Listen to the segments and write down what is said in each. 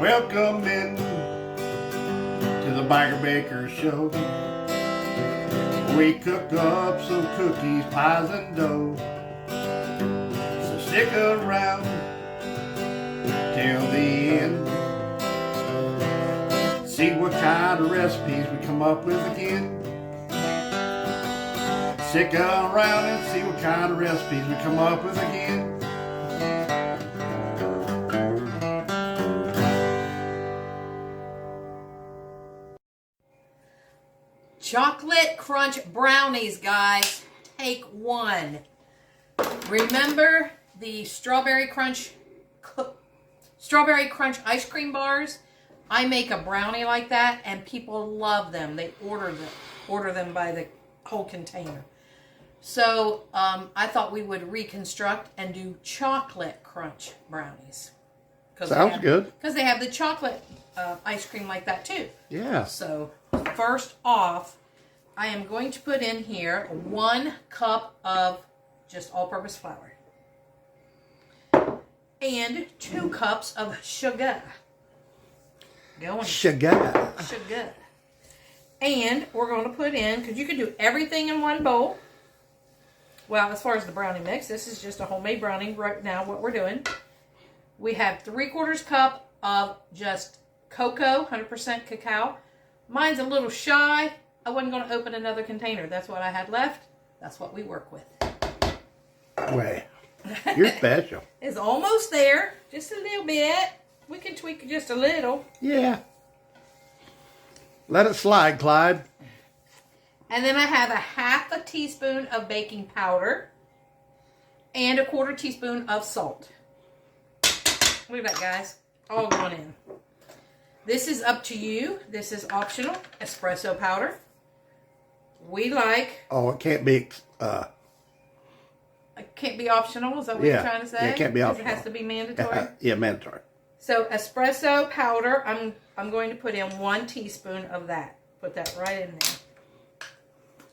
Welcome in to the Biker Baker Show. We cook up some cookies, pies, and dough. So stick around till the end. See what kind of recipes we come up with again. Stick around and see what kind of recipes we come up with again. Chocolate Crunch Brownies, guys. Take one. Remember the Strawberry Crunch ice cream bars? I make a brownie like that, and people love them. They order them by the whole container. So I thought we would reconstruct and do Chocolate Crunch Brownies. Sounds good. Because they have the chocolate ice cream like that too. Yeah. So first off, I am going to put in here 1 cup of just all-purpose flour and 2 cups of sugar. Sugar. And we're going to put in, because you can do everything in one bowl. Well, as far as the brownie mix, this is just a homemade brownie right now, what we're doing. We have 3/4 cup of just cocoa, 100% cacao. Mine's a little shy. I wasn't going to open another container. That's what I had left. That's what we work with. Well, you're special. It's almost there. Just a little bit. We can tweak it just a little. Yeah. Let it slide, Clyde. And then I have a 1/2 teaspoon of baking powder and 1/4 teaspoon of salt. Look at that, guys. All going in. This is up to you. This is optional. Espresso powder. We like... Oh, it can't be... It can't be optional? Is that what you're trying to say? Yeah, it can't be optional. It has to be mandatory? Yeah, mandatory. So, espresso powder, I'm going to put in 1 teaspoon of that. Put that right in there.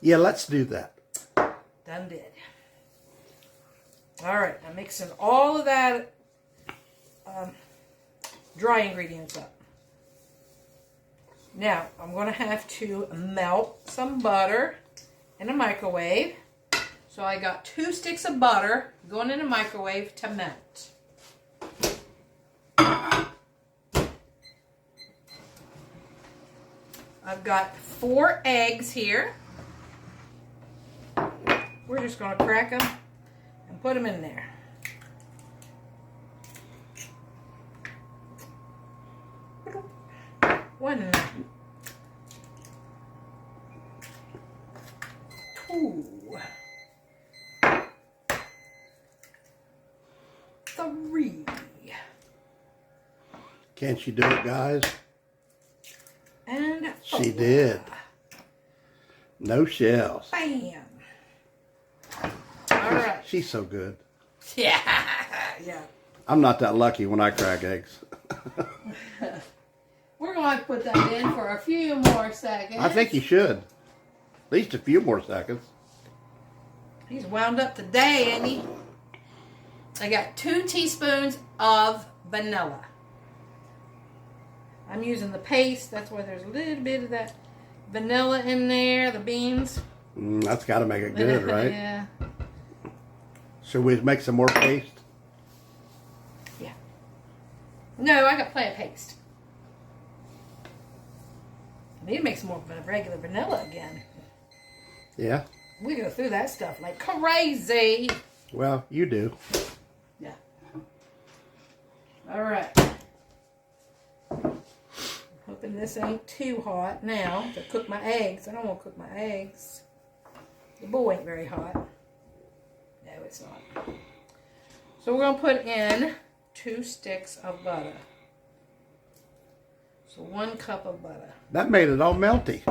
Yeah, let's do that. Done did. All right, I'm mixing all of that dry ingredients up. Now, I'm going to have to melt some butter in a microwave. So I got 2 sticks of butter going in a microwave to melt. I've got 4 eggs here. We're just going to crack them and put them in there. One, 2, 3. Can't you do it, guys? And 4. She did. No shells. Bam. All right. She's so good. Yeah. I'm not that lucky when I crack eggs. We're going to put that in for a few more seconds. I think you should. At least a few more seconds. He's wound up today, ain't he? I got 2 teaspoons of vanilla. I'm using the paste. That's why there's a little bit of that vanilla in there, the beans. That's got to make it good, right? Yeah. Should we make some more paste? Yeah. No, I got plenty of paste. I need to make some more regular vanilla again. Yeah. We go through that stuff like crazy. Well, you do. Yeah. All right. Hoping this ain't too hot now to cook my eggs. I don't want to cook my eggs. The bowl ain't very hot. No, it's not. So we're going to put in 2 sticks of butter. So 1 cup of butter. That made it all melty.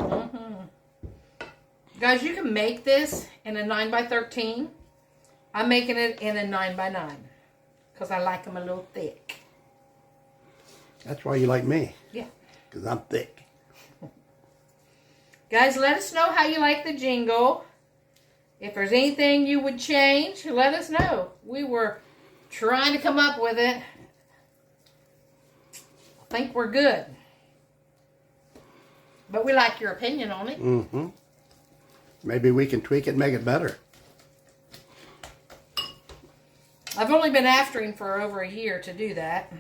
Guys, you can make this in a 9x13. I'm making it in a 9x9 because I like them a little thick. That's why you like me. Yeah. Because I'm thick. Guys, let us know how you like the jingle. If there's anything you would change, let us know. We were trying to come up with it. think we're good. But we like your opinion on it. Mm-hmm. Maybe we can tweak it and make it better. I've only been after him for over a year to do that.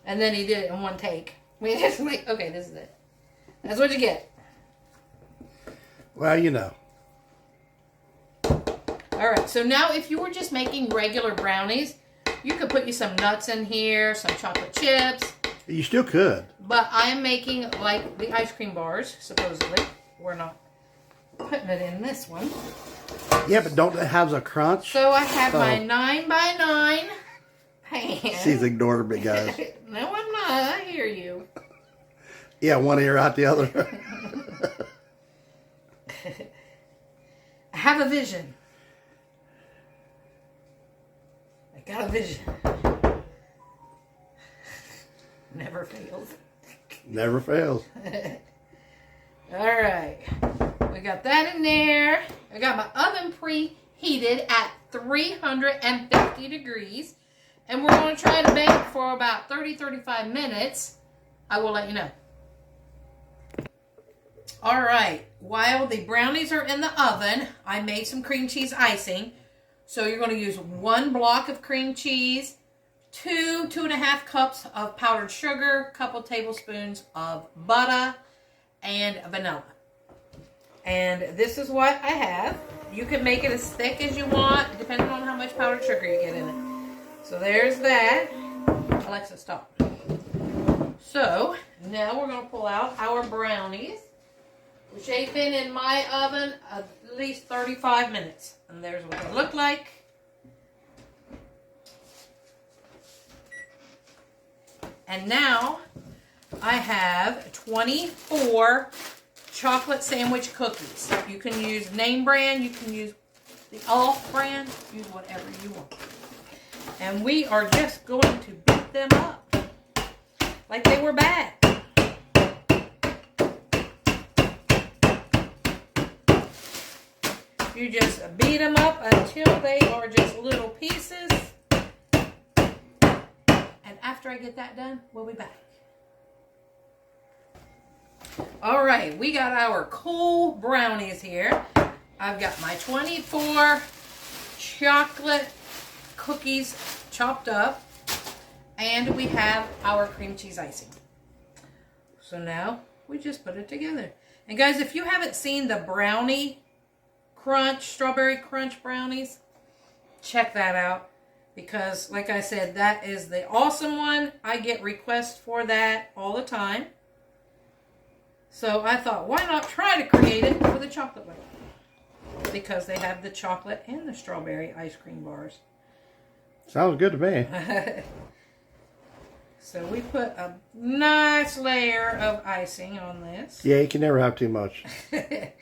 And then he did it in one take. We just like, okay, this is it. That's what you get. Well, you know. All right, so now if you were just making regular brownies, you could put you some nuts in here, some chocolate chips. You still could. But I am making like the ice cream bars, supposedly. We're not putting it in this one. Yeah, but don't it have a crunch? So I have my 9x9 pan. She's ignoring me, guys. No, I'm not. I hear you. Yeah, one ear out the other. I have a vision. I got a vision. Never fails. Never fails. All right. We got that in there. I got my oven preheated at 350 degrees. And we're going to try to bake for about 30-35 minutes. I will let you know. All right. While the brownies are in the oven, I made some cream cheese icing. So you're going to use 1 block of cream cheese, 2.5 cups of powdered sugar, a couple tablespoons of butter, and vanilla. And this is what I have. You can make it as thick as you want, depending on how much powdered sugar you get in it. So there's that. Alexa, stop. So now we're going to pull out our brownies, which they've been in my oven at least 35 minutes. And there's what they look like. And now I have 24 chocolate sandwich cookies. You can use name brand, you can use the off brand, use whatever you want. And we are just going to beat them up like they were bad. You just beat them up until they are just little pieces. And after I get that done, we'll be back. All right, we got our cool brownies here. I've got my 24 chocolate cookies chopped up. And we have our cream cheese icing. So now we just put it together. And guys, if you haven't seen the brownie crunch, strawberry crunch brownies, check that out. Because like I said, that is the awesome one. I get requests for that all the time. So I thought, why not try to create it for the chocolate one? Because they have the chocolate and the strawberry ice cream bars. Sounds good to me. So we put a nice layer of icing on this. Yeah, you can never have too much. Okay,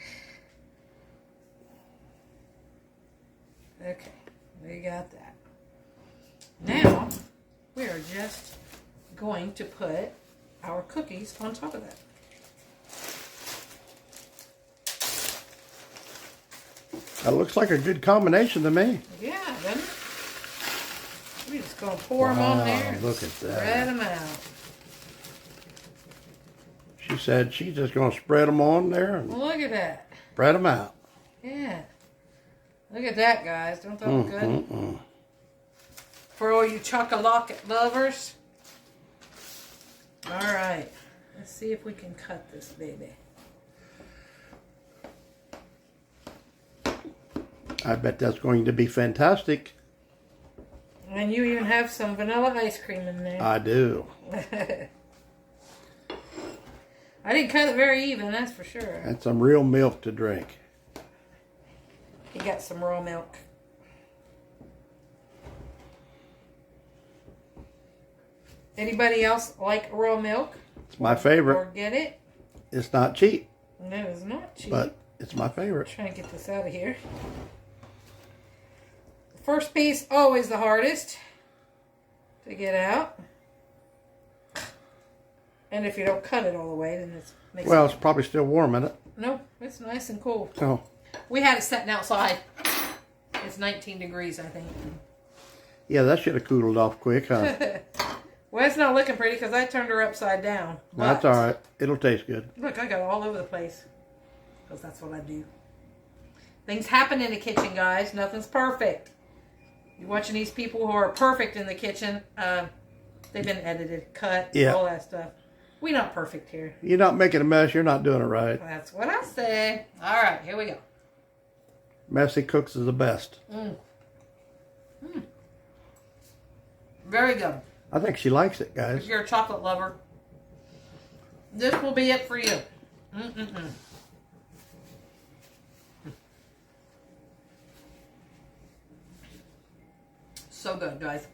we got that. Now, we are just going to put our cookies on top of that. That looks like a good combination to me. Yeah, doesn't it? We're just going to pour them on there and look at that. spread them out. She said she's just going to spread them on there and Look at that. spread them out. Yeah. Look at that, guys. Don't that look good? For all you chocolate lovers. All right. Let's see if we can cut this baby. I bet that's going to be fantastic. And you even have some vanilla ice cream in there. I do. I didn't cut it very even, that's for sure. And some real milk to drink. You got some raw milk. Anybody else like raw milk? It's my favorite. Or get it? It's not cheap, No, it's not cheap. but it's my favorite. Trying to get this out of here. The first piece, always the hardest to get out. And if you don't cut it all the way, then it makes Well, it's probably still warm, isn't it? No, it's nice and cool. Oh. We had it sitting outside. It's 19 degrees, I think. Yeah, that should have cooled off quick, huh? Well, it's not looking pretty because I turned her upside down. That's But, all right. It'll taste good. Look, I got it all over the place. Because that's what I do. Things happen in the kitchen, guys. Nothing's perfect. You're watching these people who are perfect in the kitchen. They've been edited, cut, all that stuff. We're not perfect here. You're not making a mess. You're not doing it right. That's what I say. All right, here we go. Messy cooks is the best. Very good. I think she likes it, guys. If you're a chocolate lover, this will be it for you. So good, guys.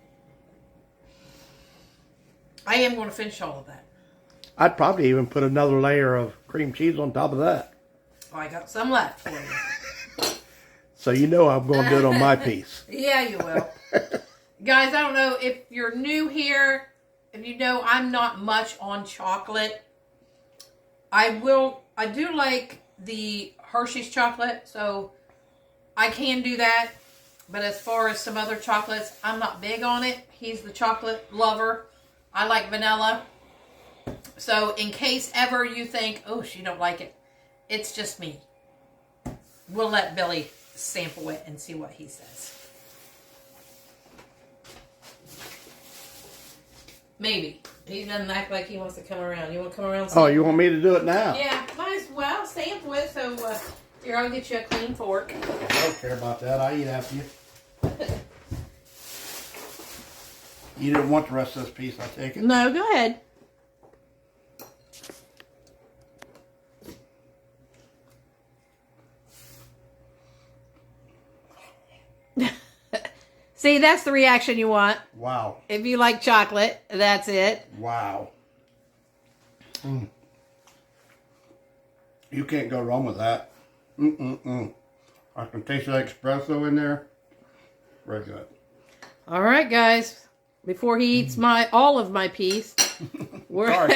I am going to finish all of that. I'd probably even put another layer of cream cheese on top of that. Oh, I got some left for you. So you know I'm going to do it on my piece. Yeah, you will. Guys, I don't know if you're new here. If you know, I'm not much on chocolate. I do like the Hershey's chocolate, so I can do that. But as far as some other chocolates, I'm not big on it. He's the chocolate lover. I like vanilla. So in case ever you think, oh, she don't like it, it's just me. We'll let Billy sample it and see what he says. Maybe. He doesn't act like he wants to come around. You want to come around? Oh, you want me to do it now? Yeah, might as well sample it. So here, I'll get you a clean fork. I don't care about that. I eat after you. You didn't want the rest of this piece, I take it? No, go ahead. See, that's the reaction you want. Wow. If you like chocolate, that's it. Wow. You can't go wrong with that. I can taste that espresso in there. Very good. All right, guys. Before he eats all of my piece, we're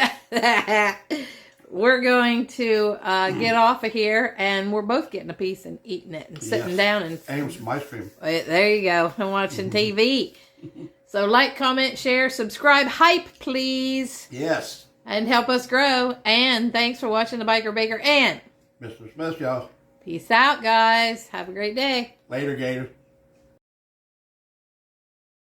going to get off of here, and we're both getting a piece and eating it and sitting down and some ice cream. There you go. I'm watching TV. So like, comment, share, subscribe, hype, please. Yes. And help us grow. And thanks for watching the Biker Baker and Mr. Smith, y'all. peace out, guys. Have a great day. Later, Gator.